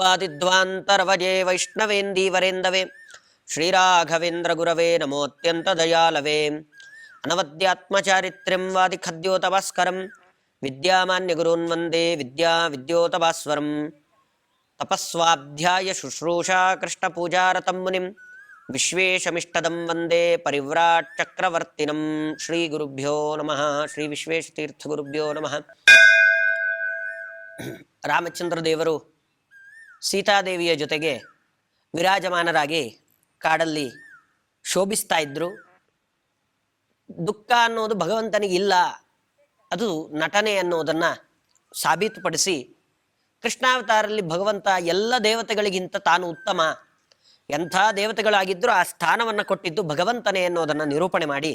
ವಾದಿಧ್ವಾಂತರವಜೇ ವೈಷ್ಣವೇಂದೀವರೇಂದವೇ ಶ್ರೀರಾಘವೇಂದ್ರ ಗುರವೇ ನಮೋತ್ಯಂತ ದಯಾಲವೇ ಅನವದ್ಯಾತ್ಮಚಾರಿತ್ರ್ಯಂ ವಾದಿಖದ್ಯೋತಭಾಸ್ಕರಂ ವಿದ್ಯಾಮಾನ್ಯ ಗುರೂನ್ ವಂದೇ ವಿದ್ಯೋತಭಾಸ್ವರಂ ತಪಸ್ವಾಧ್ಯಾಯ ಶುಶ್ರೂಷಾ ಕೃಷ್ಣ ಪೂಜಾರತಂ ಮುನಿಂ ವಿಶ್ವೇಶಮಿಷ್ಟದಂ ವಂದೇ ಪರಿವ್ರಾಟ್ ಚಕ್ರವರ್ತಿನಂ. ಶ್ರೀ ಗುರುಭ್ಯೋ ನಮಃ. ಶ್ರೀ ವಿಶ್ವೇಶತೀರ್ಥ ಗುರುಭ್ಯೋ ನಮಃ. ರಾಮಚಂದ್ರ ದೇವರು ಸೀತಾದೇವಿಯ ಜೊತೆಗೆ ವಿರಾಜಮಾನರಾಗಿ ಕಾಡಲ್ಲಿ ಶೋಭಿಸ್ತಾ ಇದ್ರು. ದುಃಖ ಅನ್ನೋದು ಭಗವಂತನಿಗಿಲ್ಲ, ಅದು ನಟನೆ ಅನ್ನೋದನ್ನು ಸಾಬೀತುಪಡಿಸಿ ಕೃಷ್ಣಾವತಾರಲ್ಲಿ ಭಗವಂತ ಎಲ್ಲ ದೇವತೆಗಳಿಗಿಂತ ತಾನು ಉತ್ತಮ, ಎಂಥ ದೇವತೆಗಳಾಗಿದ್ದರೂ ಆ ಸ್ಥಾನವನ್ನು ಕೊಟ್ಟಿದ್ದು ಭಗವಂತನೇ ಅನ್ನೋದನ್ನು ನಿರೂಪಣೆ ಮಾಡಿ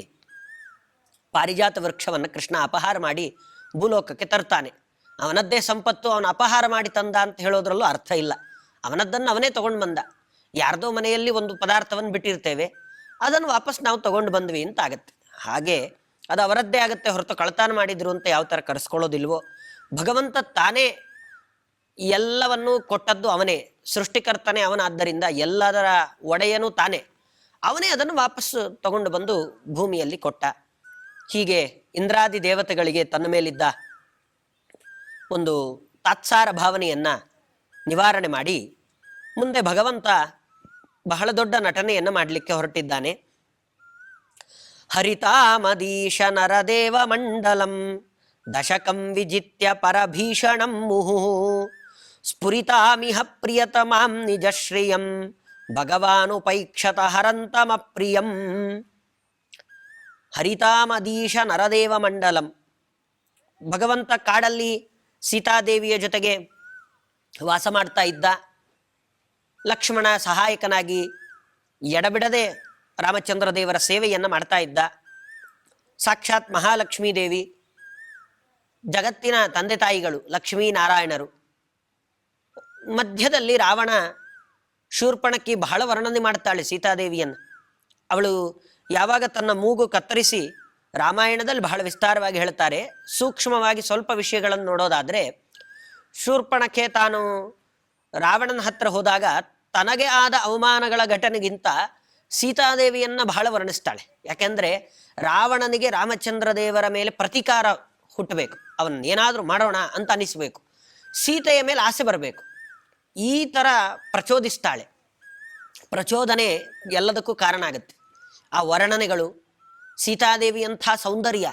ಪಾರಿಜಾತ ವೃಕ್ಷವನ್ನು ಕೃಷ್ಣ ಅಪಹಾರ ಮಾಡಿ ಭೂಲೋಕಕ್ಕೆ ತರ್ತಾನೆ. ಅವನದ್ದೇ ಸಂಪತ್ತು, ಅವನು ಅಪಹಾರ ಮಾಡಿ ತಂದ ಅಂತ ಹೇಳೋದ್ರಲ್ಲೂ ಅರ್ಥ ಇಲ್ಲ. ಅವನದ್ದನ್ನು ಅವನೇ ತಗೊಂಡು ಬಂದ. ಯಾರ್ದೋ ಮನೆಯಲ್ಲಿ ಒಂದು ಪದಾರ್ಥವನ್ನು ಬಿಟ್ಟಿರ್ತೇವೆ, ಅದನ್ನು ವಾಪಸ್ ನಾವು ತಗೊಂಡು ಬಂದ್ವಿ ಅಂತ ಆಗತ್ತೆ. ಹಾಗೆ ಅದು ಅವರದ್ದೇ ಆಗುತ್ತೆ ಹೊರತು ಕಳತನ ಮಾಡಿದ್ರು ಅಂತ ಯಾವ ಥರ ಕರೆಸ್ಕೊಳ್ಳೋದಿಲ್ವೋ, ಭಗವಂತ ತಾನೇ ಎಲ್ಲವನ್ನೂ ಕೊಟ್ಟದ್ದು ಅವನೇ, ಸೃಷ್ಟಿಕರ್ತನೇ ಅವನಾದ್ದರಿಂದ ಎಲ್ಲದರ ಒಡೆಯನೂ ತಾನೇ, ಅವನೇ ಅದನ್ನು ವಾಪಸ್ಸು ತಗೊಂಡು ಬಂದು ಭೂಮಿಯಲ್ಲಿ ಕೊಟ್ಟ. ಹೀಗೆ ಇಂದ್ರಾದಿ ದೇವತೆಗಳಿಗೆ ತನ್ನ ಮೇಲಿದ್ದ ಒಂದು ತಾತ್ಸಾರ ಭಾವನೆಯನ್ನು ನಿವಾರಣೆ ಮಾಡಿ ಮುಂದೆ ಭಗವಂತ ಬಹಳ ದೊಡ್ಡ ನಟನೆಯನ್ನು ಮಾಡಲಿಕ್ಕೆ ಹೊರಟಿದ್ದಾನೆ. ಹರಿತಾಮದೀಶ ನರದೇವ ಮಂಡಲಂ ದಶಕಂ ವಿಜಿತ್ಯ ಪರಭೀಷಣಂ ಮುಹು ಸ್ಫುರಿತಾಮಿಹ ಪ್ರಿಯತಮಾಂ ನಿಜಶ್ರಿಯಂ ಭಗವಾನುಪೈಕ್ಷತ ಹರಂತಮಪ್ರಿಯಂ. ಹರಿತಾಮದೀಶ ನರದೇವ ಮಂಡಲಂ. ಭಗವಂತ ಕಾಡಲ್ಲಿ ಸೀತಾದೇವಿಯ ಜೊತೆಗೆ ವಾಸ ಮಾಡ್ತಾ ಇದ್ದ. ಲಕ್ಷ್ಮಣ ಸಹಾಯಕನಾಗಿ ಎಡಬಿಡದೆ ರಾಮಚಂದ್ರ ದೇವರ ಸೇವೆಯನ್ನು ಮಾಡ್ತಾ ಇದ್ದ. ಸಾಕ್ಷಾತ್ ಮಹಾಲಕ್ಷ್ಮೀ ದೇವಿ, ಜಗತ್ತಿನ ತಂದೆ ತಾಯಿಗಳು ಲಕ್ಷ್ಮೀನಾರಾಯಣರು. ಮಧ್ಯದಲ್ಲಿ ರಾವಣ ಶೂರ್ಪಣಕ್ಕಿ ಬಹಳ ವರ್ಣನೆ ಮಾಡ್ತಾಳೆ ಸೀತಾದೇವಿಯನ್ನು. ಅವಳು ಯಾವಾಗ ತನ್ನ ಮೂಗು ಕತ್ತರಿಸಿ, ರಾಮಾಯಣದಲ್ಲಿ ಬಹಳ ವಿಸ್ತಾರವಾಗಿ ಹೇಳ್ತಾರೆ, ಸೂಕ್ಷ್ಮವಾಗಿ ಸ್ವಲ್ಪ ವಿಷಯಗಳನ್ನು ನೋಡೋದಾದರೆ, ಶೂರ್ಪಣಕ್ಕೆ ತಾನು ರಾವಣನ ಹತ್ರ ಹೋದಾಗ ತನಗೆ ಆದ ಅವಮಾನಗಳ ಘಟನೆಗಿಂತ ಸೀತಾದೇವಿಯನ್ನು ಬಹಳ ವರ್ಣಿಸ್ತಾಳೆ. ಯಾಕೆಂದರೆ ರಾವಣನಿಗೆ ರಾಮಚಂದ್ರ ದೇವರ ಮೇಲೆ ಪ್ರತೀಕಾರ ಹುಟ್ಟಬೇಕು, ಅವನ್ನೇನಾದರೂ ಮಾಡೋಣ ಅಂತ ಅನಿಸ್ಬೇಕು, ಸೀತೆಯ ಮೇಲೆ ಆಸೆ ಬರಬೇಕು, ಈ ಥರ ಪ್ರಚೋದಿಸ್ತಾಳೆ. ಪ್ರಚೋದನೆ ಎಲ್ಲದಕ್ಕೂ ಕಾರಣ ಆಗುತ್ತೆ. ಆ ವರ್ಣನೆಗಳು, ಸೀತಾದೇವಿ ಅಂಥ ಸೌಂದರ್ಯ,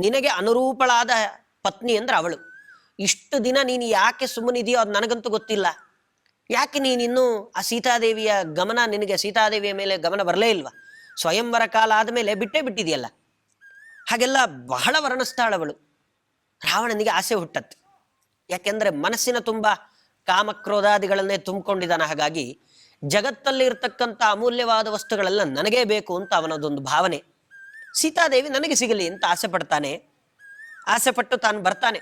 ನಿನಗೆ ಅನುರೂಪಳಾದ ಪತ್ನಿ ಅಂದ್ರೆ ಅವಳು. ಇಷ್ಟು ದಿನ ನೀನು ಯಾಕೆ ಸುಮ್ಮನಿದೆಯೋ ಅದು ನನಗಂತೂ ಗೊತ್ತಿಲ್ಲ. ಯಾಕೆ ನೀನಿನ್ನೂ ಆ ಸೀತಾದೇವಿಯ ಗಮನ, ನಿನಗೆ ಸೀತಾದೇವಿಯ ಮೇಲೆ ಗಮನ ಬರಲೇ ಇಲ್ವಾ? ಸ್ವಯಂವರ ಕಾಲ ಆದಮೇಲೆ ಬಿಟ್ಟೇ ಬಿಟ್ಟಿದೆಯಲ್ಲ. ಹಾಗೆಲ್ಲ ಬಹಳ ವರ್ಣಿಸ್ತಾಳವಳು. ರಾವಣನಿಗೆ ಆಸೆ ಹುಟ್ಟತ್ತೆ. ಯಾಕೆಂದರೆ ಮನಸ್ಸಿನ ತುಂಬ ಕಾಮಕ್ರೋಧಾದಿಗಳನ್ನೇ ತುಂಬಿಕೊಂಡಿದ್ದಾನೆ. ಹಾಗಾಗಿ ಜಗತ್ತಲ್ಲಿ ಇರ್ತಕ್ಕಂಥ ಅಮೂಲ್ಯವಾದ ವಸ್ತುಗಳೆಲ್ಲ ನನಗೇ ಬೇಕು ಅಂತ ಅವನದೊಂದು ಭಾವನೆ. ಸೀತಾದೇವಿ ನನಗೆ ಸಿಗಲಿ ಅಂತ ಆಸೆ ಪಡ್ತಾನೆ. ಆಸೆ ಪಟ್ಟು ತಾನು ಬರ್ತಾನೆ.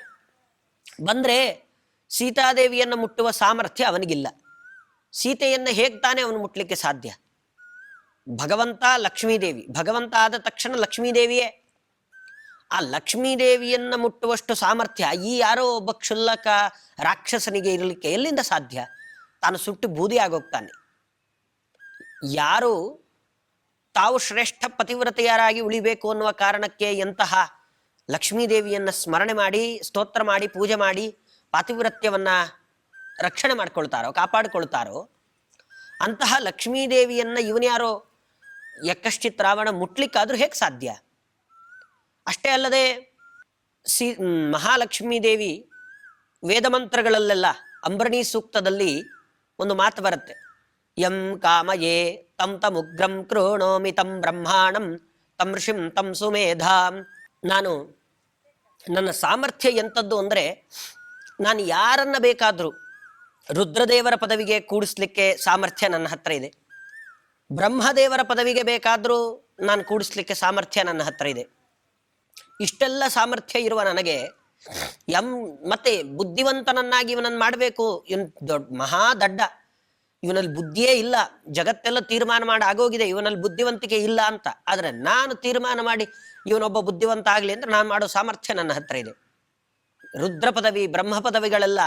ಬಂದರೆ ಸೀತಾದೇವಿಯನ್ನು ಮುಟ್ಟುವ ಸಾಮರ್ಥ್ಯ ಅವನಿಗಿಲ್ಲ. ಸೀತೆಯನ್ನು ಹೇಗೆ ತಾನೇ ಅವನು ಮುಟ್ಟಲಿಕ್ಕೆ ಸಾಧ್ಯ? ಭಗವಂತ ಲಕ್ಷ್ಮೀದೇವಿ, ಭಗವಂತ ಆದ ತಕ್ಷಣ ಲಕ್ಷ್ಮೀದೇವಿಯೇ. ಆ ಲಕ್ಷ್ಮೀದೇವಿಯನ್ನು ಮುಟ್ಟುವಷ್ಟು ಸಾಮರ್ಥ್ಯ ಈ ಯಾರೋ ಒಬ್ಬ ಕ್ಷುಲ್ಲಕ ರಾಕ್ಷಸನಿಗೆ ಇರಲಿಕ್ಕೆ ಎಲ್ಲಿಂದ ಸಾಧ್ಯ? ತಾನು ಸುಟ್ಟು ಬೂದಿ ಆಗೋಗ್ತಾನೆ. ಯಾರು ತಾವು ಶ್ರೇಷ್ಠ ಪತಿವ್ರತೆಯರಾಗಿ ಉಳಿಬೇಕು ಅನ್ನುವ ಕಾರಣಕ್ಕೆ ಎಂತಹ ಲಕ್ಷ್ಮೀದೇವಿಯನ್ನು ಸ್ಮರಣೆ ಮಾಡಿ, ಸ್ತೋತ್ರ ಮಾಡಿ, ಪೂಜೆ ಮಾಡಿ ಪಾತಿವ್ರತ್ಯವನ್ನು ರಕ್ಷಣೆ ಮಾಡ್ಕೊಳ್ತಾರೋ, ಕಾಪಾಡಿಕೊಳ್ತಾರೋ, ಅಂತಹ ಲಕ್ಷ್ಮೀದೇವಿಯನ್ನು ಇವನ್ಯಾರೋ ಯಕ್ಕಶ್ಚಿತ್ ರಾವಣ ಮುಟ್ಲಿಕ್ಕಾದ್ರೂ ಹೇಗೆ ಸಾಧ್ಯ? ಅಷ್ಟೇ ಅಲ್ಲದೆ ಮಹಾಲಕ್ಷ್ಮೀ ದೇವಿ ವೇದಮಂತ್ರಗಳಲ್ಲೆಲ್ಲ ಅಂಬರಣಿ ಸೂಕ್ತದಲ್ಲಿ ಒಂದು ಮಾತು ಬರುತ್ತೆ, ಯಂ ಕಾಮಯೇ ತಂ ತಮುಗ್ರಂ ಕೃಣೋಮಿ ತಂ ಬ್ರಹ್ಮಾಣಂ ತಂ ಋಷಿಂ ತಂ ಸುಮೇಧಾಂ. ನಾನು ನನ್ನ ಸಾಮರ್ಥ್ಯ ಎಂಥದ್ದು ಅಂದರೆ, ನಾನು ಯಾರನ್ನ ಬೇಕಾದರೂ ರುದ್ರದೇವರ ಪದವಿಗೆ ಕೂಡಿಸ್ಲಿಕ್ಕೆ ಸಾಮರ್ಥ್ಯ ನನ್ನ ಹತ್ರ ಇದೆ, ಬ್ರಹ್ಮದೇವರ ಪದವಿಗೆ ಬೇಕಾದರೂ ನಾನು ಕೂಡಿಸ್ಲಿಕ್ಕೆ ಸಾಮರ್ಥ್ಯ ನನ್ನ ಹತ್ರ ಇದೆ. ಇಷ್ಟೆಲ್ಲ ಸಾಮರ್ಥ್ಯ ಇರುವ ನನಗೆ ಮತ್ತೆ ಬುದ್ಧಿವಂತನನ್ನಾಗಿ ಇವನನ್ನು ಮಾಡಬೇಕು, ಇವನು ದೊಡ್ಡ ಮಹಾದಡ್ಡ, ಇವನಲ್ಲಿ ಬುದ್ಧಿಯೇ ಇಲ್ಲ, ಜಗತ್ತೆಲ್ಲ ತೀರ್ಮಾನ ಮಾಡಿ ಆಗೋಗಿದೆ, ಇವನಲ್ಲಿ ಬುದ್ಧಿವಂತಿಕೆ ಇಲ್ಲ ಅಂತ. ಆದರೆ ನಾನು ತೀರ್ಮಾನ ಮಾಡಿ ಇವನೊಬ್ಬ ಬುದ್ಧಿವಂತ ಆಗಲಿ ಅಂದರೆ ನಾನು ಮಾಡೋ ಸಾಮರ್ಥ್ಯ ನನ್ನ ಹತ್ರ ಇದೆ. ರುದ್ರ ಪದವಿ, ಬ್ರಹ್ಮ ಪದವಿಗಳೆಲ್ಲ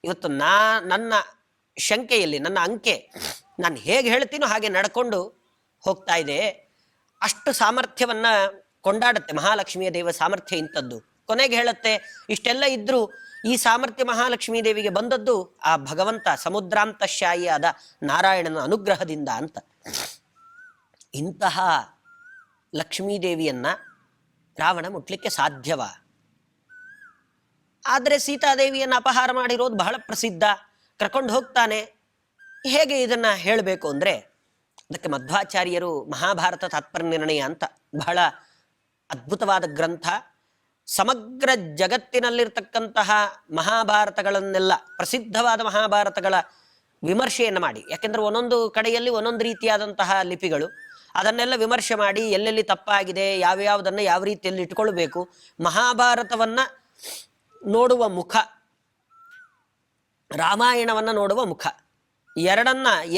ಇವತ್ತು ನನ್ನ ಶಂಕೆಯಲ್ಲಿ ನನ್ನ ಅಂಕೆ ನಾನು ಹೇಗೆ ಹೇಳ್ತೀನೋ ಹಾಗೆ ನಡ್ಕೊಂಡು ಹೋಗ್ತಾ ಇದೆ. ಅಷ್ಟು ಸಾಮರ್ಥ್ಯವನ್ನ ಕೊಂಡಾಡುತ್ತೆ ಮಹಾಲಕ್ಷ್ಮಿಯ ದೇವ ಸಾಮರ್ಥ್ಯ ಇಂಥದ್ದು. ಕೊನೆಗೆ ಹೇಳುತ್ತೆ, ಇಷ್ಟೆಲ್ಲ ಇದ್ರೂ ಈ ಸಾಮರ್ಥ್ಯ ಮಹಾಲಕ್ಷ್ಮೀ ದೇವಿಗೆ ಬಂದದ್ದು ಆ ಭಗವಂತ ಸಮುದ್ರಾಂತಶಾಹಿಯಾದ ನಾರಾಯಣನ ಅನುಗ್ರಹದಿಂದ ಅಂತ. ಇಂತಹ ಲಕ್ಷ್ಮೀದೇವಿಯನ್ನ ರಾವಣ ಮುಟ್ಲಿಕ್ಕೆ ಸಾಧ್ಯವ? ಆದರೆ ಸೀತಾದೇವಿಯನ್ನು ಅಪಹಾರ ಮಾಡಿರೋದು ಬಹಳ ಪ್ರಸಿದ್ಧ, ಕರ್ಕೊಂಡು ಹೋಗ್ತಾನೆ. ಹೇಗೆ ಇದನ್ನ ಹೇಳಬೇಕು ಅಂದರೆ, ಅದಕ್ಕೆ ಮಧ್ವಾಚಾರ್ಯರು ಮಹಾಭಾರತ ತಾತ್ಪರ್ಯ ನಿರ್ಣಯ ಅಂತ ಬಹಳ ಅದ್ಭುತವಾದ ಗ್ರಂಥ, ಸಮಗ್ರ ಜಗತ್ತಿನಲ್ಲಿರ್ತಕ್ಕಂತಹ ಮಹಾಭಾರತಗಳನ್ನೆಲ್ಲ, ಪ್ರಸಿದ್ಧವಾದ ಮಹಾಭಾರತಗಳ ವಿಮರ್ಶೆಯನ್ನು ಮಾಡಿ, ಯಾಕೆಂದ್ರೆ ಒಂದೊಂದು ಕಡೆಯಲ್ಲಿ ಒಂದೊಂದು ರೀತಿಯಾದಂತಹ ಲಿಪಿಗಳು, ಅದನ್ನೆಲ್ಲ ವಿಮರ್ಶೆ ಮಾಡಿ ಎಲ್ಲೆಲ್ಲಿ ತಪ್ಪಾಗಿದೆ, ಯಾವ್ಯಾವುದನ್ನು ಯಾವ ರೀತಿಯಲ್ಲಿ ಇಟ್ಕೊಳ್ಬೇಕು, ಮಹಾಭಾರತವನ್ನ ನೋಡುವ ಮುಖ, ರಾಮಾಯಣವನ್ನು ನೋಡುವ ಮುಖ,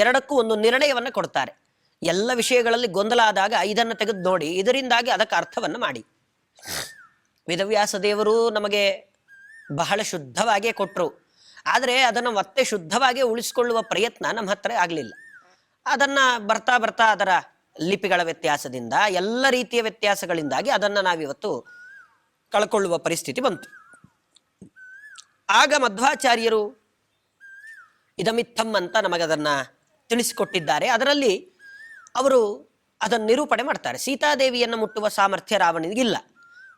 ಎರಡಕ್ಕೂ ಒಂದು ನಿರ್ಣಯವನ್ನು ಕೊಡ್ತಾರೆ. ಎಲ್ಲ ವಿಷಯಗಳಲ್ಲಿ ಗೊಂದಲ ಆದಾಗ ಇದನ್ನು ತೆಗೆದು ನೋಡಿ, ಇದರಿಂದಾಗಿ ಅದಕ್ಕೆ ಅರ್ಥವನ್ನು ಮಾಡಿ. ವೇದವ್ಯಾಸ ದೇವರು ನಮಗೆ ಬಹಳ ಶುದ್ಧವಾಗಿಯೇ ಕೊಟ್ಟರು, ಆದರೆ ಅದನ್ನು ಮತ್ತೆ ಶುದ್ಧವಾಗಿ ಉಳಿಸಿಕೊಳ್ಳುವ ಪ್ರಯತ್ನ ನಮ್ಮ ಹತ್ರ ಆಗಲಿಲ್ಲ. ಅದನ್ನು ಬರ್ತಾ ಬರ್ತಾ ಅದರ ಲಿಪಿಗಳ ವ್ಯತ್ಯಾಸದಿಂದ, ಎಲ್ಲ ರೀತಿಯ ವ್ಯತ್ಯಾಸಗಳಿಂದಾಗಿ ಅದನ್ನು ನಾವಿವತ್ತು ಕಳ್ಕೊಳ್ಳುವ ಪರಿಸ್ಥಿತಿ ಬಂತು. ಆಗ ಮಧ್ವಾಚಾರ್ಯರು ಇದಮಿತ್ತಂ ಅಂತ ನಮಗದನ್ನು ತಿಳಿಸಿಕೊಟ್ಟಿದ್ದಾರೆ. ಅದರಲ್ಲಿ ಅವರು ಅದನ್ನು ನಿರೂಪಣೆ ಮಾಡ್ತಾರೆ. ಸೀತಾದೇವಿಯನ್ನು ಮುಟ್ಟುವ ಸಾಮರ್ಥ್ಯ ರಾವಣನಿಗಿಲ್ಲ.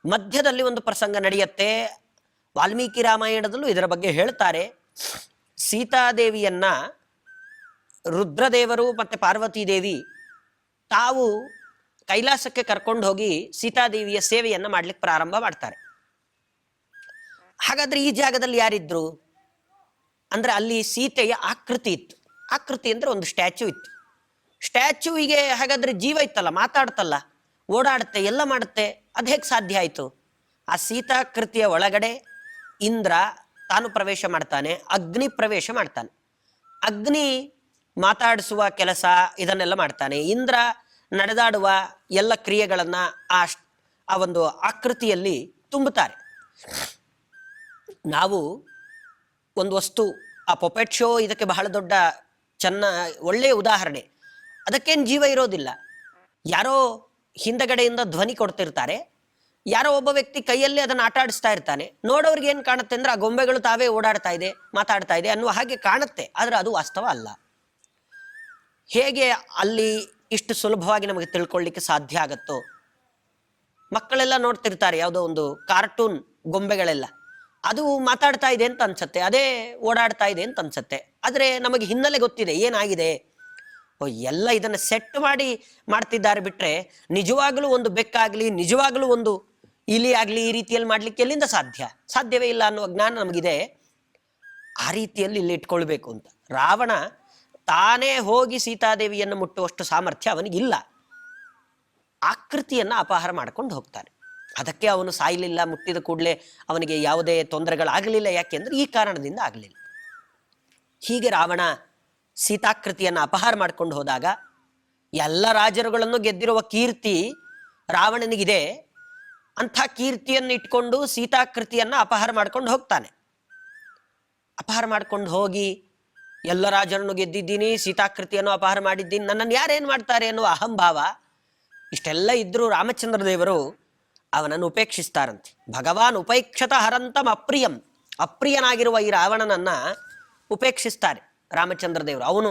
ಮಧ್ಯದಲ್ಲಿ ಒಂದು ಪ್ರಸಂಗ ನಡೆಯುತ್ತೆ, ವಾಲ್ಮೀಕಿ ರಾಮಾಯಣದಲ್ಲೂ ಇದರ ಬಗ್ಗೆ ಹೇಳ್ತಾರೆ. ಸೀತಾದೇವಿಯನ್ನ ರುದ್ರದೇವರು ಮತ್ತು ಪಾರ್ವತೀದೇವಿ ತಾವು ಕೈಲಾಸಕ್ಕೆ ಕರ್ಕೊಂಡು ಹೋಗಿ ಸೀತಾದೇವಿಯ ಸೇವೆಯನ್ನು ಮಾಡ್ಲಿಕ್ಕೆ ಪ್ರಾರಂಭ ಮಾಡ್ತಾರೆ. ಹಾಗಾದ್ರೆ ಈ ಜಾಗದಲ್ಲಿ ಯಾರಿದ್ರು ಅಂದ್ರೆ, ಅಲ್ಲಿ ಸೀತೆಯ ಆಕೃತಿ ಇತ್ತು. ಆಕೃತಿ ಅಂದ್ರೆ ಒಂದು ಸ್ಟ್ಯಾಚ್ಯೂ ಇತ್ತು. ಸ್ಟ್ಯಾಚ್ಯೂವಿಗೆ ಹಾಗಾದ್ರೆ ಜೀವ ಇತ್ತಲ್ಲ, ಮಾತಾಡ್ತಲ್ಲ, ಓಡಾಡುತ್ತೆ, ಎಲ್ಲ ಮಾಡುತ್ತೆ, ಅದು ಹೇಗೆ ಸಾಧ್ಯ ಆಯಿತು? ಆ ಸೀತಾಕೃತಿಯ ಒಳಗಡೆ ಇಂದ್ರ ತಾನು ಪ್ರವೇಶ ಮಾಡ್ತಾನೆ, ಅಗ್ನಿ ಪ್ರವೇಶ ಮಾಡ್ತಾನೆ. ಅಗ್ನಿ ಮಾತಾಡಿಸುವ ಕೆಲಸ ಇದನ್ನೆಲ್ಲ ಮಾಡ್ತಾನೆ. ಇಂದ್ರ ನಡೆದಾಡುವ ಎಲ್ಲ ಕ್ರಿಯೆಗಳನ್ನು ಆ ಒಂದು ಆಕೃತಿಯಲ್ಲಿ ತುಂಬುತ್ತಾರೆ. ನಾವು ಒಂದು ವಸ್ತು, ಆ ಪೊಪೆಟ್ ಶೋ ಇದಕ್ಕೆ ಬಹಳ ದೊಡ್ಡ ಒಳ್ಳೆಯ ಉದಾಹರಣೆ. ಅದಕ್ಕೇನು ಜೀವ ಇರೋದಿಲ್ಲ, ಯಾರೋ ಹಿಂದಗಡೆಯಿಂದ ಧ್ವನಿ ಕೊಡ್ತಿರ್ತಾರೆ, ಯಾರೋ ಒಬ್ಬ ವ್ಯಕ್ತಿ ಕೈಯಲ್ಲಿ ಅದನ್ನು ಆಟ ಆಡಿಸ್ತಾ ಇರ್ತಾನೆ. ನೋಡೋರ್ಗೆ ಏನು ಕಾಣುತ್ತೆ ಅಂದ್ರೆ, ಆ ಗೊಂಬೆಗಳು ತಾವೇ ಓಡಾಡ್ತಾ ಇದೆ, ಮಾತಾಡ್ತಾ ಇದೆ ಅನ್ನುವ ಹಾಗೆ ಕಾಣುತ್ತೆ, ಆದರೆ ಅದು ವಾಸ್ತವ ಅಲ್ಲ. ಹೇಗೆ ಅಲ್ಲಿ ಇಷ್ಟು ಸುಲಭವಾಗಿ ನಮಗೆ ತಿಳ್ಕೊಳ್ಳಿಕ್ಕೆ ಸಾಧ್ಯ ಆಗತ್ತೋ? ಮಕ್ಕಳೆಲ್ಲ ನೋಡ್ತಿರ್ತಾರೆ ಯಾವುದೋ ಒಂದು ಕಾರ್ಟೂನ್ ಗೊಂಬೆಗಳೆಲ್ಲ, ಅದು ಮಾತಾಡ್ತಾ ಇದೆ ಅಂತ ಅನ್ಸತ್ತೆ, ಅದೇ ಓಡಾಡ್ತಾ ಇದೆ ಅಂತ ಅನ್ಸತ್ತೆ, ಆದರೆ ನಮಗೆ ಹಿನ್ನೆಲೆ ಗೊತ್ತಿದೆ ಏನಾಗಿದೆ. ಎಲ್ಲ ಇದನ್ನು ಸೆಟ್ ಮಾಡಿ ಮಾಡ್ತಿದ್ದಾರೆ ಬಿಟ್ರೆ, ನಿಜವಾಗ್ಲೂ ಒಂದು ಬೆಕ್ಕಾಗ್ಲಿ, ನಿಜವಾಗ್ಲೂ ಒಂದು ಇಲಿ ಆಗ್ಲಿ ಈ ರೀತಿಯಲ್ಲಿ ಮಾಡ್ಲಿಕ್ಕೆ ಎಲ್ಲಿಂದ ಸಾಧ್ಯವೇ ಇಲ್ಲ ಅನ್ನುವ ಜ್ಞಾನ ನಮಗಿದೆ. ಆ ರೀತಿಯಲ್ಲಿ ಇಲ್ಲಿ ಇಟ್ಕೊಳ್ಬೇಕು ಅಂತ. ರಾವಣ ತಾನೇ ಹೋಗಿ ಸೀತಾದೇವಿಯನ್ನು ಮುಟ್ಟುವಷ್ಟು ಸಾಮರ್ಥ್ಯ ಅವನಿಗಿಲ್ಲ. ಆಕೃತಿಯನ್ನು ಅಪಹಾರ ಮಾಡ್ಕೊಂಡು ಹೋಗ್ತಾನೆ. ಅದಕ್ಕೆ ಅವನು ಸಾಯಲಿಲ್ಲ, ಮುಟ್ಟಿದ ಕೂಡಲೇ ಅವನಿಗೆ ಯಾವುದೇ ತೊಂದರೆಗಳಾಗಲಿಲ್ಲ. ಯಾಕೆಂದ್ರೆ ಈ ಕಾರಣದಿಂದ ಆಗಲಿಲ್ಲ. ಹೀಗೆ ರಾವಣ ಸೀತಾಕೃತಿಯನ್ನು ಅಪಹಾರ ಮಾಡ್ಕೊಂಡು ಹೋದಾಗ ಎಲ್ಲ ರಾಜರುಗಳನ್ನು ಗೆದ್ದಿರುವ ಕೀರ್ತಿ ರಾವಣನಿಗಿದೆ. ಅಂಥ ಕೀರ್ತಿಯನ್ನು ಇಟ್ಕೊಂಡು ಸೀತಾಕೃತಿಯನ್ನು ಅಪಹಾರ ಮಾಡ್ಕೊಂಡು ಹೋಗ್ತಾನೆ. ಅಪಹಾರ ಮಾಡ್ಕೊಂಡು ಹೋಗಿ ಎಲ್ಲ ರಾಜರನ್ನು ಗೆದ್ದಿದ್ದೀನಿ, ಸೀತಾಕೃತಿಯನ್ನು ಅಪಹಾರ ಮಾಡಿದ್ದೀನಿ, ನನ್ನನ್ನು ಯಾರೇನು ಮಾಡ್ತಾರೆ ಅನ್ನುವ ಅಹಂಭಾವ. ಇಷ್ಟೆಲ್ಲ ಇದ್ರೂ ರಾಮಚಂದ್ರ ದೇವರು ಅವನನ್ನು ಉಪೇಕ್ಷಿಸ್ತಾರಂತೆ. ಭಗವಾನ್ ಉಪೇಕ್ಷತ ಹರಂತಂ ಅಪ್ರಿಯಂ, ಅಪ್ರಿಯನಾಗಿರುವ ಈ ರಾವಣನನ್ನ ಉಪೇಕ್ಷಿಸ್ತಾರೆ ರಾಮಚಂದ್ರ ದೇವರು. ಅವನು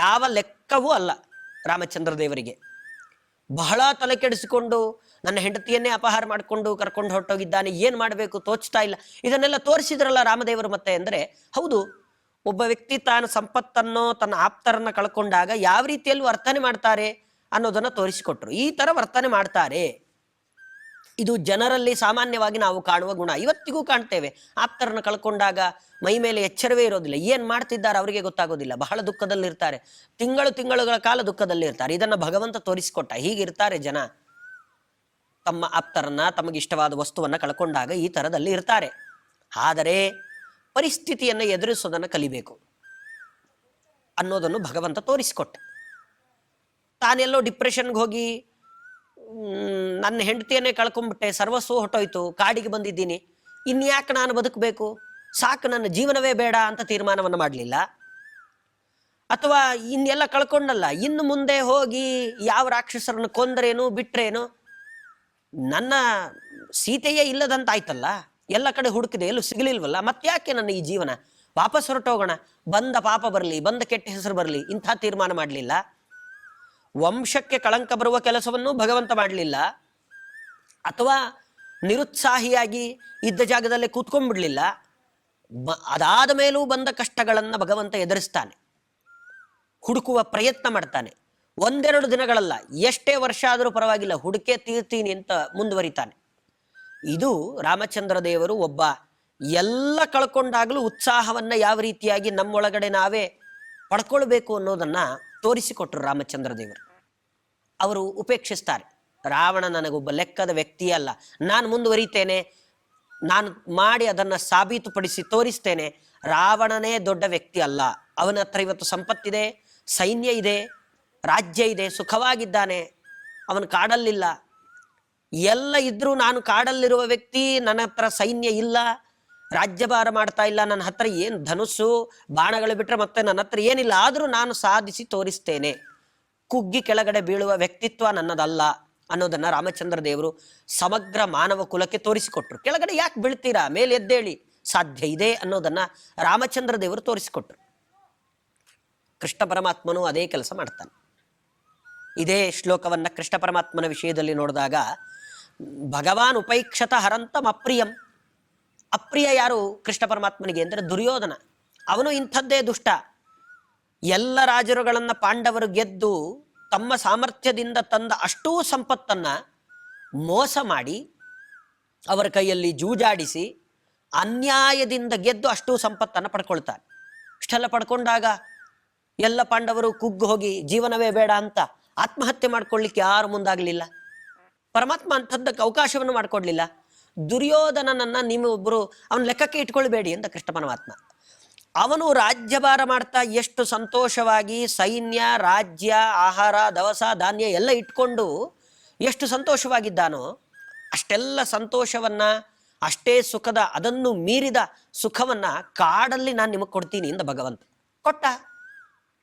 ಯಾವ ಲೆಕ್ಕವೂ ಅಲ್ಲ ರಾಮಚಂದ್ರ ದೇವರಿಗೆ. ಬಹಳ ತಲೆ ಕೆಡಿಸಿಕೊಂಡು ನನ್ನ ಹೆಂಡತಿಯನ್ನೇ ಅಪಹಾರ ಮಾಡಿಕೊಂಡು ಕರ್ಕೊಂಡು ಹೊರಟೋಗಿದ್ದಾನೆ, ಏನು ಮಾಡಬೇಕು ತೋಚ್ತಾ ಇಲ್ಲ. ಇದನ್ನೆಲ್ಲ ತೋರಿಸಿದ್ರಲ್ಲ ರಾಮದೇವರು ಮತ್ತೆ ಅಂದರೆ, ಹೌದು, ಒಬ್ಬ ವ್ಯಕ್ತಿ ತಾನು ಸಂಪತ್ತನ್ನು ತನ್ನ ಆಪ್ತರನ್ನ ಕಳ್ಕೊಂಡಾಗ ಯಾವ ರೀತಿಯಲ್ಲಿ ವರ್ತನೆ ಮಾಡ್ತಾರೆ ಅನ್ನೋದನ್ನು ತೋರಿಸಿಕೊಟ್ರು. ಈ ಥರ ವರ್ತನೆ ಮಾಡ್ತಾರೆ, ಇದು ಜನರಲ್ಲಿ ಸಾಮಾನ್ಯವಾಗಿ ನಾವು ಕಾಣುವ ಗುಣ, ಇವತ್ತಿಗೂ ಕಾಣ್ತೇವೆ. ಆಪ್ತರನ್ನು ಕಳ್ಕೊಂಡಾಗ ಮೈ ಮೇಲೆ ಎಚ್ಚರವೇ ಇರೋದಿಲ್ಲ, ಏನು ಮಾಡ್ತಿದ್ದಾರೆ ಅವರಿಗೆ ಗೊತ್ತಾಗೋದಿಲ್ಲ, ಬಹಳ ದುಃಖದಲ್ಲಿರ್ತಾರೆ, ತಿಂಗಳುಗಳ ಕಾಲ ದುಃಖದಲ್ಲಿರ್ತಾರೆ. ಇದನ್ನು ಭಗವಂತ ತೋರಿಸಿಕೊಟ್ಟ. ಹೀಗಿರ್ತಾರೆ ಜನ, ತಮ್ಮ ಆಪ್ತರನ್ನ, ತಮಗಿಷ್ಟವಾದ ವಸ್ತುವನ್ನು ಕಳ್ಕೊಂಡಾಗ ಈ ಥರದಲ್ಲಿ ಇರ್ತಾರೆ. ಆದರೆ ಪರಿಸ್ಥಿತಿಯನ್ನು ಎದುರಿಸೋದನ್ನು ಕಲಿಬೇಕು ಅನ್ನೋದನ್ನು ಭಗವಂತ ತೋರಿಸಿಕೊಟ್ಟ. ತಾನೆಲ್ಲೋ ಡಿಪ್ರೆಷನ್ಗೆ ಹೋಗಿ ನನ್ನ ಹೆಂಡತಿಯನ್ನೇ ಕಳ್ಕೊಂಡ್ಬಿಟ್ಟೆ, ಸರ್ವಸ್ವ ಹೊಟ್ಟೋಯ್ತು, ಕಾಡಿಗೆ ಬಂದಿದ್ದೀನಿ, ಇನ್ಯಾಕೆ ನಾನು ಬದುಕಬೇಕು, ಸಾಕು ನನ್ನ ಜೀವನವೇ ಬೇಡ ಅಂತ ತೀರ್ಮಾನವನ್ನು ಮಾಡಲಿಲ್ಲ. ಅಥವಾ ಇನ್ನೆಲ್ಲ ಕಳ್ಕೊಂಡಲ್ಲ, ಇನ್ನು ಮುಂದೆ ಹೋಗಿ ಯಾವ ರಾಕ್ಷಸರನ್ನು ಕೊಂದರೇನು ಬಿಟ್ರೇನು, ನನ್ನ ಸೀತೆಯೇ ಇಲ್ಲದಂತಾಯ್ತಲ್ಲ, ಎಲ್ಲ ಕಡೆ ಹುಡುಕಿದೆ ಎಲ್ಲೂ ಸಿಗಲಿಲ್ವಲ್ಲ, ಮತ್ತ್ಯಾಕೆ ನನ್ನ ಈ ಜೀವನ, ವಾಪಸ್ ಹೊರಟೋಗೋಣ, ಬಂದ ಪಾಪ ಬರಲಿ, ಬಂದ ಕೆಟ್ಟ ಹೆಸರು ಬರಲಿ, ಇಂಥ ತೀರ್ಮಾನ ಮಾಡಲಿಲ್ಲ. ವಂಶಕ್ಕೆ ಕಳಂಕ ಬರುವ ಕೆಲಸವನ್ನು ಭಗವಂತ ಮಾಡಲಿಲ್ಲ. ಅಥವಾ ನಿರುತ್ಸಾಹಿಯಾಗಿ ಇದ್ದ ಜಾಗದಲ್ಲೇ ಕೂತ್ಕೊಂಡ್ಬಿಡ್ಲಿಲ್ಲ. ಅದಾದ ಮೇಲೂ ಬಂದ ಕಷ್ಟಗಳನ್ನು ಭಗವಂತ ಎದುರಿಸ್ತಾನೆ, ಹುಡುಕುವ ಪ್ರಯತ್ನ ಮಾಡ್ತಾನೆ. ಒಂದೆರಡು ದಿನಗಳಲ್ಲ, ಎಷ್ಟೇ ವರ್ಷ ಆದರೂ ಪರವಾಗಿಲ್ಲ, ಹುಡುಕೆ ತೀರ್ತೀನಿ ಅಂತ ಮುಂದುವರಿತಾನೆ. ಇದು ರಾಮಚಂದ್ರ ದೇವರು ಒಬ್ಬ ಎಲ್ಲ ಕಳ್ಕೊಂಡಾಗಲೂ ಉತ್ಸಾಹವನ್ನ ಯಾವ ರೀತಿಯಾಗಿ ನಮ್ಮೊಳಗಡೆ ನಾವೇ ಪಡ್ಕೊಳ್ಬೇಕು ಅನ್ನೋದನ್ನ ತೋರಿಸಿಕೊಟ್ರು ರಾಮಚಂದ್ರ ದೇವರು. ಅವರು ಉಪೇಕ್ಷಿಸ್ತಾರೆ, ರಾವಣ ನನಗೊಬ್ಬ ಲೆಕ್ಕದ ವ್ಯಕ್ತಿಯಲ್ಲ, ನಾನು ಮುಂದುವರಿತೇನೆ, ನಾನು ಮಾಡಿ ಅದನ್ನು ಸಾಬೀತುಪಡಿಸಿ ತೋರಿಸ್ತೇನೆ, ರಾವಣನೇ ದೊಡ್ಡ ವ್ಯಕ್ತಿ ಅಲ್ಲ, ಅವನ ಹತ್ರ ಇವತ್ತು ಸಂಪತ್ತಿದೆ, ಸೈನ್ಯ ಇದೆ, ರಾಜ್ಯ ಇದೆ, ಸುಖವಾಗಿದ್ದಾನೆ, ಅವನು ಕಾಡಲ್ಲಿಲ್ಲ, ಎಲ್ಲ ಇದ್ರೂ ನಾನು ಕಾಡಲ್ಲಿರುವ ವ್ಯಕ್ತಿ, ನನ್ನ ಹತ್ರ ಸೈನ್ಯ ಇಲ್ಲ, ರಾಜ್ಯಭಾರ ಮಾಡ್ತಾ ಇಲ್ಲ, ನನ್ನ ಹತ್ರ ಏನು ಧನುಸ್ಸು ಬಾಣಗಳು ಬಿಟ್ಟರೆ ಮತ್ತೆ ನನ್ನ ಹತ್ರ ಏನಿಲ್ಲ, ಆದರೂ ನಾನು ಸಾಧಿಸಿ ತೋರಿಸ್ತೇನೆ, ಕುಗ್ಗಿ ಕೆಳಗಡೆ ಬೀಳುವ ವ್ಯಕ್ತಿತ್ವ ನನ್ನದಲ್ಲ ಅನ್ನೋದನ್ನ ರಾಮಚಂದ್ರ ದೇವರು ಸಮಗ್ರ ಮಾನವ ಕುಲಕ್ಕೆ ತೋರಿಸಿಕೊಟ್ರು. ಕೆಳಗಡೆ ಯಾಕೆ ಬೀಳ್ತೀರಾ, ಮೇಲೆ ಎದ್ದೇಳಿ, ಸಾಧ್ಯ ಇದೆ ಅನ್ನೋದನ್ನ ರಾಮಚಂದ್ರ ದೇವರು ತೋರಿಸಿಕೊಟ್ರು. ಕೃಷ್ಣ ಪರಮಾತ್ಮನು ಅದೇ ಕೆಲಸ ಮಾಡ್ತಾನೆ. ಇದೇ ಶ್ಲೋಕವನ್ನ ಕೃಷ್ಣ ಪರಮಾತ್ಮನ ವಿಷಯದಲ್ಲಿ ನೋಡಿದಾಗ, ಭಗವಾನ್ ಉಪೈಕ್ಷತ ಹರಂತಂ ಅಪ್ರಿಯಂ. ಅಪ್ರಿಯ ಯಾರು ಕೃಷ್ಣ ಪರಮಾತ್ಮನಿಗೆ ಅಂದರೆ ದುರ್ಯೋಧನ. ಅವನು ಇಂಥದ್ದೇ ದುಷ್ಟ. ಎಲ್ಲ ರಾಜರುಗಳನ್ನ ಪಾಂಡವರು ಗೆದ್ದು ತಮ್ಮ ಸಾಮರ್ಥ್ಯದಿಂದ ತಂದ ಅಷ್ಟೂ ಸಂಪತ್ತನ್ನ ಮೋಸ ಮಾಡಿ ಅವರ ಕೈಯಲ್ಲಿ ಜೂಜಾಡಿಸಿ ಅನ್ಯಾಯದಿಂದ ಗೆದ್ದು ಅಷ್ಟೂ ಸಂಪತ್ತನ್ನು ಪಡ್ಕೊಳ್ತಾನೆ. ಇಷ್ಟೆಲ್ಲ ಪಡ್ಕೊಂಡಾಗ ಎಲ್ಲ ಪಾಂಡವರು ಕುಗ್ಗು ಹೋಗಿ ಜೀವನವೇ ಬೇಡ ಅಂತ ಆತ್ಮಹತ್ಯೆ ಮಾಡ್ಕೊಳ್ಳಿಕ್ಕೆ ಯಾರು ಮುಂದಾಗಲಿಲ್ಲ. ಪರಮಾತ್ಮ ಅಂಥದ್ದಕ್ಕೆ ಅವಕಾಶವನ್ನು ಮಾಡಿಕೊಡ್ಲಿಲ್ಲ. ದುರ್ಯೋಧನನನ್ನ ನೀವೊಬ್ಬರು ಅವನ ಲೆಕ್ಕಕ್ಕೆ ಇಟ್ಕೊಳ್ಬೇಡಿ ಅಂತ ಕೃಷ್ಣ ಪರಮಾತ್ಮ. ಅವನು ರಾಜ್ಯಭಾರ ಮಾಡ್ತಾ ಎಷ್ಟು ಸಂತೋಷವಾಗಿ ಸೈನ್ಯ, ರಾಜ್ಯ, ಆಹಾರ, ದವಸ, ಧಾನ್ಯ ಎಲ್ಲ ಇಟ್ಕೊಂಡು ಎಷ್ಟು ಸಂತೋಷವಾಗಿದ್ದಾನೋ, ಅಷ್ಟೆಲ್ಲ ಸಂತೋಷವನ್ನ, ಅಷ್ಟೇ ಸುಖದ, ಅದನ್ನು ಮೀರಿದ ಸುಖವನ್ನ ಕಾಡಲ್ಲಿ ನಾನು ನಿಮಗೆ ಕೊಡ್ತೀನಿ ಅಂತ ಭಗವಂತ ಕೊಟ್ಟ.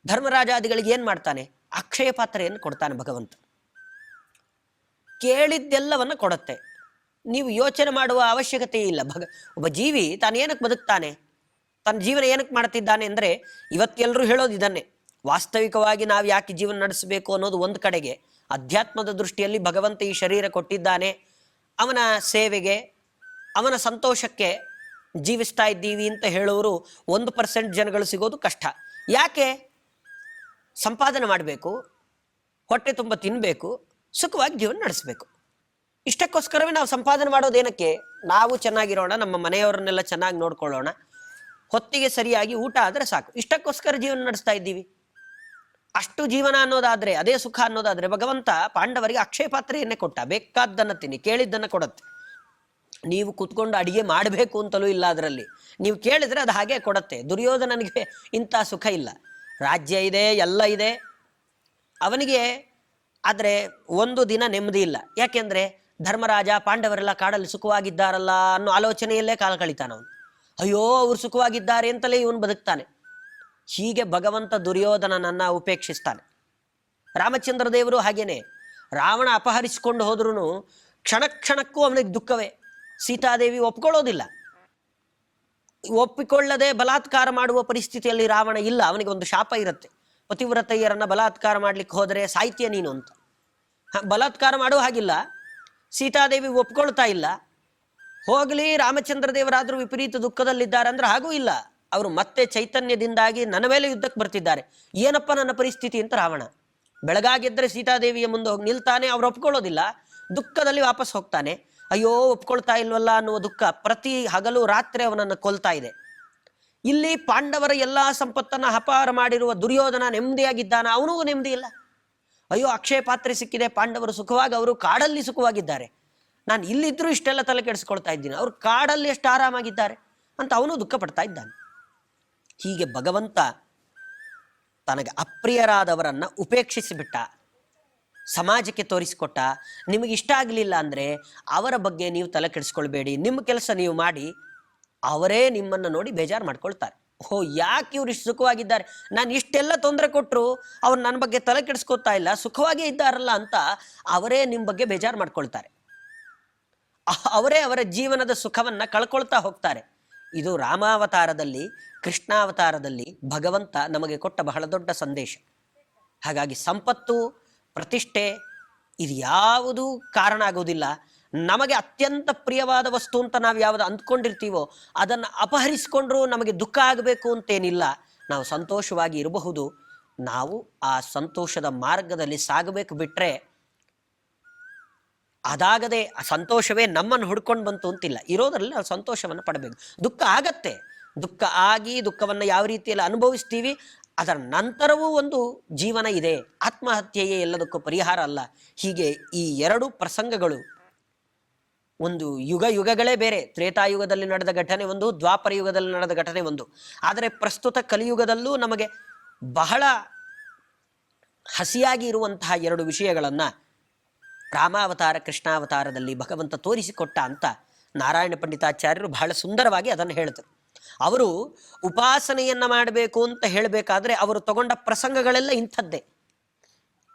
ಧರ್ಮರಾಜಾದಿಗಳಿಗೆ ಏನ್ ಮಾಡ್ತಾನೆ, ಅಕ್ಷಯ ಪಾತ್ರೆಯನ್ನು ಕೊಡ್ತಾನೆ ಭಗವಂತ. ಕೇಳಿದ್ದೆಲ್ಲವನ್ನ ಕೊಡುತ್ತೆ. ನೀವು ಯೋಚನೆ ಮಾಡುವ ಅವಶ್ಯಕತೆ ಇಲ್ಲ. ಒಬ್ಬ ಜೀವಿ ತಾನು ಏನಕ್ಕೆ ಬದುಕ್ತಾನೆ, ತನ್ನ ಜೀವನ ಏನಕ್ಕೆ ಮಾಡ್ತಿದ್ದಾನೆ ಅಂದರೆ, ಇವತ್ತೆಲ್ಲರೂ ಹೇಳೋದು ಇದನ್ನೇ. ವಾಸ್ತವಿಕವಾಗಿ ನಾವು ಯಾಕೆ ಜೀವನ ನಡೆಸಬೇಕು ಅನ್ನೋದು ಒಂದು ಕಡೆಗೆ, ಅಧ್ಯಾತ್ಮದ ದೃಷ್ಟಿಯಲ್ಲಿ ಭಗವಂತ ಈ ಶರೀರ ಕೊಟ್ಟಿದ್ದಾನೆ, ಅವನ ಸೇವೆಗೆ, ಅವನ ಸಂತೋಷಕ್ಕೆ ಜೀವಿಸ್ತಾ ಇದ್ದೀವಿ ಅಂತ ಹೇಳೋರು 1% ಜನಗಳು ಸಿಗೋದು ಕಷ್ಟ. ಯಾಕೆ? ಸಂಪಾದನೆ ಮಾಡಬೇಕು, ಹೊಟ್ಟೆ ತುಂಬ ತಿನ್ನಬೇಕು, ಸುಖವಾಗಿ ಜೀವನ ನಡೆಸಬೇಕು. ಇಷ್ಟಕ್ಕೋಸ್ಕರವೇ ನಾವು ಸಂಪಾದನೆ ಮಾಡೋದೇನಕ್ಕೆ? ನಾವು ಚೆನ್ನಾಗಿರೋಣ, ನಮ್ಮ ಮನೆಯವರನ್ನೆಲ್ಲ ಚೆನ್ನಾಗಿ ನೋಡ್ಕೊಳ್ಳೋಣ, ಹೊತ್ತಿಗೆ ಸರಿಯಾಗಿ ಊಟ ಆದರೆ ಸಾಕು. ಇಷ್ಟಕ್ಕೋಸ್ಕರ ಜೀವನ ನಡೆಸ್ತಾ ಇದ್ದೀವಿ. ಅಷ್ಟು ಜೀವನ ಅನ್ನೋದಾದ್ರೆ, ಅದೇ ಸುಖ ಅನ್ನೋದಾದ್ರೆ, ಭಗವಂತ ಪಾಂಡವರಿಗೆ ಅಕ್ಷಯ ಪಾತ್ರೆಯನ್ನೇ ಕೊಟ್ಟ. ಬೇಕಾದ್ದನ್ನು ತಿನ್ನಿ, ಕೇಳಿದ್ದನ್ನು ಕೊಡುತ್ತೆ. ನೀವು ಕೂತ್ಕೊಂಡು ಅಡಿಗೆ ಮಾಡಬೇಕು ಅಂತಲೂ ಇಲ್ಲ ಅದರಲ್ಲಿ. ನೀವು ಕೇಳಿದ್ರೆ ಅದು ಹಾಗೆ ಕೊಡುತ್ತೆ. ದುರ್ಯೋಧನನಿಗೆ ಇಂಥ ಸುಖ ಇಲ್ಲ. ರಾಜ್ಯ ಇದೆ, ಎಲ್ಲ ಇದೆ ಅವನಿಗೆ, ಆದರೆ ಒಂದು ದಿನ ನೆಮ್ಮದಿ ಇಲ್ಲ. ಯಾಕೆಂದ್ರೆ ಧರ್ಮರಾಜ, ಪಾಂಡವರೆಲ್ಲ ಕಾಡಲ್ಲಿ ಸುಖವಾಗಿದ್ದಾರಲ್ಲ ಅನ್ನೋ ಆಲೋಚನೆಯಲ್ಲೇ ಕಾಲ ಕಳೀತಾನವನು. ಅಯ್ಯೋ, ಅವ್ರು ಸುಖವಾಗಿದ್ದಾರೆ ಅಂತಲೇ ಇವನು ಬದುಕ್ತಾನೆ. ಹೀಗೆ ಭಗವಂತ ದುರ್ಯೋಧನನನ್ನ ಉಪೇಕ್ಷಿಸ್ತಾನೆ. ರಾಮಚಂದ್ರ ದೇವರು ಹಾಗೇನೆ. ರಾವಣ ಅಪಹರಿಸಿಕೊಂಡು ಹೋದ್ರೂ ಕ್ಷಣ ಕ್ಷಣಕ್ಕೂ ಅವನಿಗೆ ದುಃಖವೇ. ಸೀತಾದೇವಿ ಒಪ್ಕೊಳ್ಳೋದಿಲ್ಲ. ಒಪ್ಪಿಕೊಳ್ಳದೆ ಬಲಾತ್ಕಾರ ಮಾಡುವ ಪರಿಸ್ಥಿತಿಯಲ್ಲಿ ರಾವಣ ಇಲ್ಲ. ಅವನಿಗೆ ಒಂದು ಶಾಪ ಇರುತ್ತೆ, ಪತಿವ್ರತೆಯರನ್ನ ಬಲಾತ್ಕಾರ ಮಾಡ್ಲಿಕ್ಕೆ ಹೋದರೆ ಸಾಹಿತ್ಯ ನೀನು ಅಂತ. ಬಲಾತ್ಕಾರ ಮಾಡುವ ಹಾಗಿಲ್ಲ. ಸೀತಾದೇವಿ ಒಪ್ಕೊಳ್ತಾ ಇಲ್ಲ. ಹೋಗಲಿ, ರಾಮಚಂದ್ರ ದೇವರಾದರೂ ವಿಪರೀತ ದುಃಖದಲ್ಲಿದ್ದಾರೆ ಅಂದ್ರೆ ಹಾಗೂ ಇಲ್ಲ. ಅವರು ಮತ್ತೆ ಚೈತನ್ಯದಿಂದಾಗಿ ನನ್ನ ಮೇಲೆ ಯುದ್ಧಕ್ಕೆ ಬರ್ತಿದ್ದಾರೆ. ಏನಪ್ಪ ನನ್ನ ಪರಿಸ್ಥಿತಿ ಅಂತ ರಾವಣ ಬೆಳಗಾಗೆದ್ದರೆ ಸೀತಾದೇವಿಯ ಮುಂದೆ ಹೋಗಿ ನಿಲ್ತಾನೆ. ಅವ್ರು ಒಪ್ಕೊಳ್ಳೋದಿಲ್ಲ. ದುಃಖದಲ್ಲಿ ವಾಪಸ್ ಹೋಗ್ತಾನೆ. ಅಯ್ಯೋ, ಒಪ್ಕೊಳ್ತಾ ಇಲ್ವಲ್ಲ ಅನ್ನುವ ದುಃಖ ಪ್ರತಿ ಹಗಲು ರಾತ್ರಿ ಅವನನ್ನು ಕೊಲ್ತಾ ಇದೆ. ಇಲ್ಲಿ ಪಾಂಡವರ ಎಲ್ಲಾ ಸಂಪತ್ತನ್ನು ಅಪಹಾರ ಮಾಡಿರುವ ದುರ್ಯೋಧನ ನೆಮ್ಮದಿಯಾಗಿದ್ದಾನ, ಅವನಿಗೂ ನೆಮ್ಮದಿ ಇಲ್ಲ. ಅಯ್ಯೋ, ಅಕ್ಷಯ ಪಾತ್ರೆ ಸಿಕ್ಕಿದೆ, ಪಾಂಡವರು ಸುಖವಾಗಿ, ಅವರು ಕಾಡಲ್ಲಿ ಸುಖವಾಗಿದ್ದಾರೆ, ನಾನು ಇಲ್ಲಿದ್ರೂ ಇಷ್ಟೆಲ್ಲ ತಲೆ ಕೆಡಿಸ್ಕೊಳ್ತಾ ಇದ್ದೀನಿ, ಅವರು ಕಾಡಲ್ಲಿ ಎಷ್ಟು ಆರಾಮಾಗಿದ್ದಾರೆ ಅಂತ ಅವನು ದುಃಖ ಪಡ್ತಾ ಇದ್ದಾನೆ. ಹೀಗೆ ಭಗವಂತ ತನಗೆ ಅಪ್ರಿಯರಾದವರನ್ನ ಉಪೇಕ್ಷಿಸಿಬಿಟ್ಟ, ಸಮಾಜಕ್ಕೆ ತೋರಿಸಿಕೊಟ್ಟ. ನಿಮಗೆ ಇಷ್ಟ ಆಗಲಿಲ್ಲ ಅಂದರೆ ಅವರ ಬಗ್ಗೆ ನೀವು ತಲೆ ಕೆಡಿಸ್ಕೊಳ್ಬೇಡಿ, ನಿಮ್ಮ ಕೆಲಸ ನೀವು ಮಾಡಿ, ಅವರೇ ನಿಮ್ಮನ್ನು ನೋಡಿ ಬೇಜಾರು ಮಾಡ್ಕೊಳ್ತಾರೆ. ಓ, ಯಾಕೆ ಇವ್ರು ಇಷ್ಟು ಸುಖವಾಗಿದ್ದಾರೆ, ನಾನು ಇಷ್ಟೆಲ್ಲ ತೊಂದರೆ ಕೊಟ್ಟರು ಅವ್ರು ನನ್ನ ಬಗ್ಗೆ ತಲೆ ಕೆಡಿಸ್ಕೊತಾ ಇಲ್ಲ, ಸುಖವಾಗೇ ಇದ್ದಾರಲ್ಲ ಅಂತ ಅವರೇ ನಿಮ್ಮ ಬಗ್ಗೆ ಬೇಜಾರು ಮಾಡ್ಕೊಳ್ತಾರೆ. ಅವರೇ ಅವರ ಜೀವನದ ಸುಖವನ್ನ ಕಳ್ಕೊಳ್ತಾ ಹೋಗ್ತಾರೆ. ಇದು ರಾಮಾವತಾರದಲ್ಲಿ, ಕೃಷ್ಣಾವತಾರದಲ್ಲಿ ಭಗವಂತ ನಮಗೆ ಕೊಟ್ಟ ಬಹಳ ದೊಡ್ಡ ಸಂದೇಶ. ಹಾಗಾಗಿ ಸಂಪತ್ತು, ಪ್ರತಿಷ್ಠೆ ಇದು ಯಾವುದೂ ಕಾರಣ ಆಗೋದಿಲ್ಲ. ನಮಗೆ ಅತ್ಯಂತ ಪ್ರಿಯವಾದ ವಸ್ತು ಅಂತ ನಾವು ಯಾವುದು ಅಂದ್ಕೊಂಡಿರ್ತೀವೋ ಅದನ್ನು ಅಪಹರಿಸಿಕೊಂಡ್ರೂ ನಮಗೆ ದುಃಖ ಆಗಬೇಕು ಅಂತೇನಿಲ್ಲ. ನಾವು ಸಂತೋಷವಾಗಿ ಇರಬಹುದು. ನಾವು ಆ ಸಂತೋಷದ ಮಾರ್ಗದಲ್ಲಿ ಸಾಗಬೇಕು. ಬಿಟ್ಟರೆ ಅದಾಗದೆ ಆ ಸಂತೋಷವೇ ನಮ್ಮನ್ನು ಹುಡ್ಕೊಂಡು ಬಂತು ಅಂತಿಲ್ಲ. ಇರೋದ್ರಲ್ಲಿ ನಾವು ಸಂತೋಷವನ್ನು ಪಡಬೇಕು. ದುಃಖ ಆಗತ್ತೆ, ದುಃಖ ಆಗಿ ದುಃಖವನ್ನು ಯಾವ ರೀತಿಯಲ್ಲಿ ಅನುಭವಿಸ್ತೀವಿ, ಅದರ ನಂತರವೂ ಒಂದು ಜೀವನ ಇದೆ. ಆತ್ಮಹತ್ಯೆಯೇ ಎಲ್ಲದಕ್ಕೂ ಪರಿಹಾರ ಅಲ್ಲ. ಹೀಗೆ ಈ ಎರಡು ಪ್ರಸಂಗಗಳು, ಒಂದು ಯುಗಗಳೇ ಬೇರೆ. ತ್ರೇತಾಯುಗದಲ್ಲಿ ನಡೆದ ಘಟನೆ ಒಂದು, ದ್ವಾಪರ ಯುಗದಲ್ಲಿ ನಡೆದ ಘಟನೆ ಒಂದು. ಆದರೆ ಪ್ರಸ್ತುತ ಕಲಿಯುಗದಲ್ಲೂ ನಮಗೆ ಬಹಳ ಹಸಿಯಾಗಿ ಇರುವಂತಹ ಎರಡು ವಿಷಯಗಳನ್ನು ರಾಮಾವತಾರ, ಕೃಷ್ಣಾವತಾರದಲ್ಲಿ ಭಗವಂತ ತೋರಿಸಿಕೊಟ್ಟ ಅಂತ ನಾರಾಯಣ ಪಂಡಿತಾಚಾರ್ಯರು ಬಹಳ ಸುಂದರವಾಗಿ ಅದನ್ನು ಹೇಳಿದರು. ಅವರು ಉಪಾಸನೆಯನ್ನ ಮಾಡಬೇಕು ಅಂತ ಹೇಳಬೇಕಾದ್ರೆ ಅವರು ತಗೊಂಡ ಪ್ರಸಂಗಗಳೆಲ್ಲ ಇಂಥದ್ದೇ.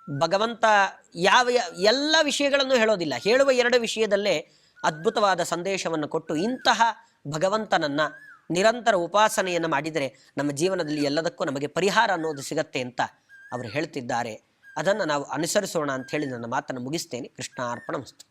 ಭಗವಂತ ಎಲ್ಲ ವಿಷಯಗಳನ್ನು ಹೇಳೋದಿಲ್ಲ, ಹೇಳುವ ಎರಡು ವಿಷಯದಲ್ಲೇ ಅದ್ಭುತವಾದ ಸಂದೇಶವನ್ನು ಕೊಟ್ಟು, ಇಂತಹ ಭಗವಂತನನ್ನ ನಿರಂತರ ಉಪಾಸನೆಯನ್ನು ಮಾಡಿದರೆ ನಮ್ಮ ಜೀವನದಲ್ಲಿ ಎಲ್ಲದಕ್ಕೂ ನಮಗೆ ಪರಿಹಾರ ಅನ್ನೋದು ಸಿಗತ್ತೆ ಅಂತ ಅವರು ಹೇಳ್ತಿದ್ದಾರೆ. ಅದನ್ನು ನಾವು ಅನುಸರಿಸೋಣ ಅಂತ ಹೇಳಿ ನನ್ನ ಮಾತನ್ನು ಮುಗಿಸ್ತೇನೆ. ಕೃಷ್ಣಾರ್ಪಣಮಸ್ತು.